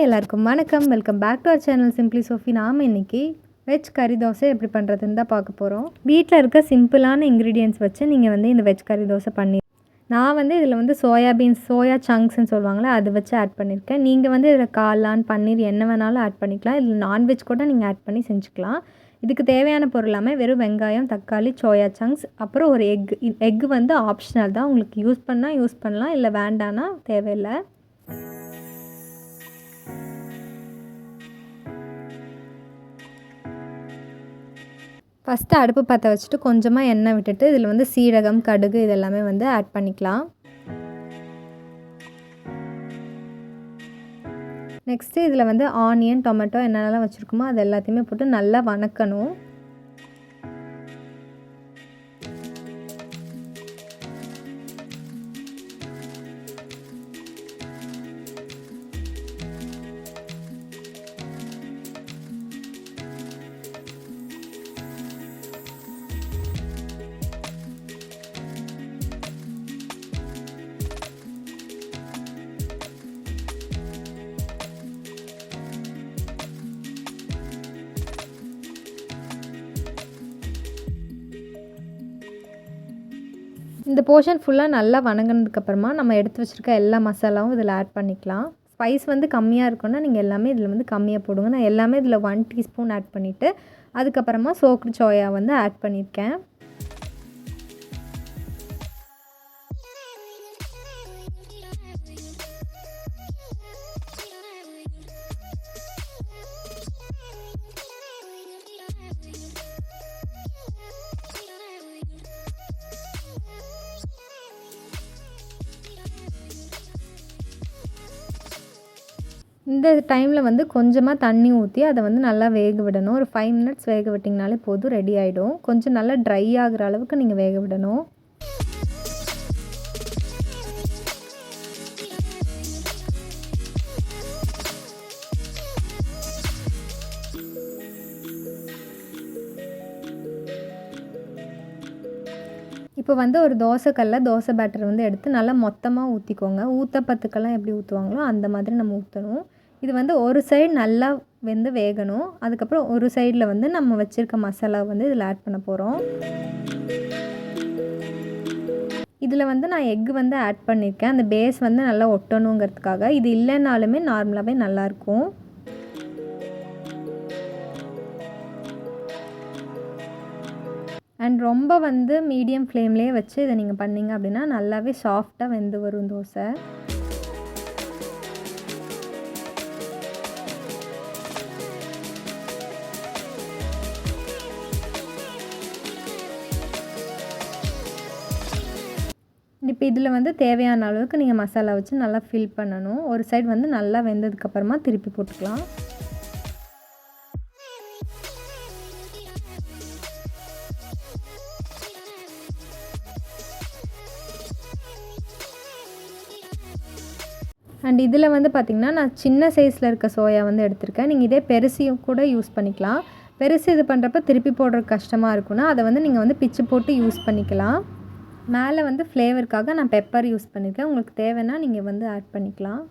எல்லாருக்கும் வணக்கம். Welcome back to our channel simply Sophie. நாம் இன்றைக்கி வெஜ் கறி தோசை எப்படி பண்ணுறதுன்னு தான் பார்க்க போகிறோம். வீட்டில் இருக்க சிம்பிளான இன்க்ரீடியன்ட்ஸ் வச்சு நீங்கள் வந்து இந்த வெஜ் கறி தோசை பண்ணி நான் வந்து இதில் வந்து சோயாபீன்ஸ் சோயா சங்க்ஸ்ன்னு சொல்லுவாங்களே அது வச்சு ஆட் பண்ணியிருக்கேன். நீங்கள் வந்து இதில் காளான் பன்னீர் என்ன வேணாலும் ஆட் பண்ணிக்கலாம். இதில் நான்வெஜ் கூட நீங்கள் ஆட் பண்ணி செஞ்சுக்கலாம். இதுக்கு தேவையான பொருள் எல்லாமே வெறும் வெங்காயம், தக்காளி, சோயா சங்க்ஸ், அப்புறம் ஒரு எக்கு வந்து ஆப்ஷனல் தான். உங்களுக்கு யூஸ் பண்ணால் யூஸ் பண்ணலாம், இல்லை வேண்டான்னா தேவையில்லை. ஃபஸ்ட்டு அடுப்பு பற்ற வச்சுட்டு கொஞ்சமாக எண்ணெய் விட்டுட்டு இதில் வந்து சீரகம், கடுகு இதெல்லாமே வந்து ஆட் பண்ணிக்கலாம். நெக்ஸ்ட்டு இதில் வந்து ஆனியன், டொமேட்டோ என்னென்னலாம் வச்சுருக்கோமோ அது எல்லாத்தையுமே போட்டு நல்லா வணக்கணும். இந்த போர்ஷன் ஃபுல்லாக நல்லா வணங்கினதுக்கப்புறமா நம்ம எடுத்து வச்சுருக்க எல்லா மசாலாவும் இதில் ஆட் பண்ணிக்கலாம். ஸ்பைஸ் வந்து கம்மியாக இருக்குன்னா நீங்கள் எல்லாமே இதில் வந்து கம்மியாக போடுங்க. நான் எல்லாமே இதில் 1 டீஸ்பூன் ஆட் பண்ணிவிட்டு அதுக்கப்புறமா சோக்டு சோயா வந்து ஆட் பண்ணியிருக்கேன். இந்த டைமில் வந்து கொஞ்சமாக தண்ணி ஊற்றி அதை வந்து நல்லா வேக விடணும். ஒரு 5 மினிட்ஸ் வேக விட்டிங்கனாலே போதும், ரெடி ஆகிடும். கொஞ்சம் நல்லா ட்ரை ஆகிற அளவுக்கு நீங்கள் வேக விடணும். இப்போ வந்து ஒரு தோசைக்கல்ல தோசை பேட்டர் வந்து எடுத்து நல்லா மொத்தமாக ஊற்றிக்கோங்க. ஊத்தப்பத்துக்கெல்லாம் எப்படி ஊற்றுவாங்களோ அந்த மாதிரி நம்ம ஊற்றணும். இது வந்து ஒரு சைடு நல்லா வெந்து வேகணும். அதுக்கப்புறம் ஒரு சைடில் வந்து நம்ம வச்சுருக்க மசாலா வந்து இதில் ஆட் பண்ண போகிறோம். இதில் வந்து நான் எக்கு வந்து ஆட் பண்ணியிருக்கேன். அந்த பேஸ் வந்து நல்லா ஒட்டணுங்கிறதுக்காக. இது இல்லைனாலுமே நார்மலாகவே நல்லாயிருக்கும். அண்ட் ரொம்ப வந்து மீடியம் ஃப்ளேம்லேயே வச்சு இதை நீங்கள் பண்ணிங்க அப்படின்னா நல்லாவே சாஃப்டாக வெந்து வரும் தோசை. இப்போ இதில் வந்து தேவையான அளவுக்கு நீங்கள் மசாலா வச்சு நல்லா ஃபில் பண்ணணும். ஒரு சைடு வந்து நல்லா வெந்ததுக்கப்புறமா திருப்பி போட்டுக்கலாம். அண்ட் இதில் வந்து பார்த்திங்கன்னா நான் சின்ன சைஸில் இருக்க சோயா வந்து எடுத்திருக்கேன். நீங்கள் இதே பெருசையும் கூட யூஸ் பண்ணிக்கலாம். பெருசு இது பண்ணுறப்ப திருப்பி போடுறது கஷ்டமாக இருக்குன்னா அதை வந்து நீங்கள் வந்து பிச்சு போட்டு யூஸ் பண்ணிக்கலாம். மேலே வந்து ஃப்ளேவருக்காக நான் பெப்பர் யூஸ் பண்ணியிருக்கேன். உங்களுக்கு தேவைன்னா நீங்கள் வந்து ஆட் பண்ணிக்கலாம்.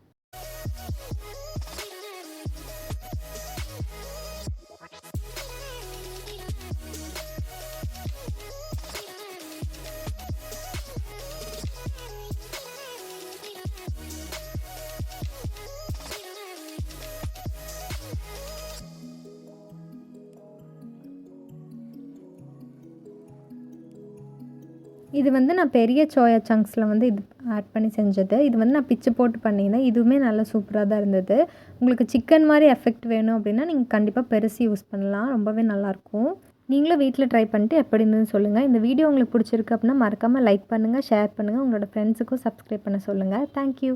இது வந்து நான் பெரிய சோயா சங்க்ஸில் வந்து இது ஆட் பண்ணி செஞ்சது. இது வந்து நான் பிச்சு போட்டு பண்ணியிருந்தேன். இதுவுமே நல்லா சூப்பராக தான் இருந்தது. உங்களுக்கு சிக்கன் மாதிரி எஃபெக்ட் வேணும் அப்படின்னா நீங்கள் கண்டிப்பாக பெருசு யூஸ் பண்ணலாம். ரொம்பவே நல்லாயிருக்கும். நீங்களும் வீட்டில் ட்ரை பண்ணிட்டு எப்படி இருந்ததுன்னு சொல்லுங்கள். இந்த வீடியோ உங்களுக்கு பிடிச்சிருக்கு அப்படின்னா மறக்காமல் லைக் பண்ணுங்கள், ஷேர் பண்ணுங்கள். உங்களோட ஃப்ரெண்ட்ஸுக்கும் சப்ஸ்கிரைப் பண்ண சொல்லுங்கள். தேங்க்யூ.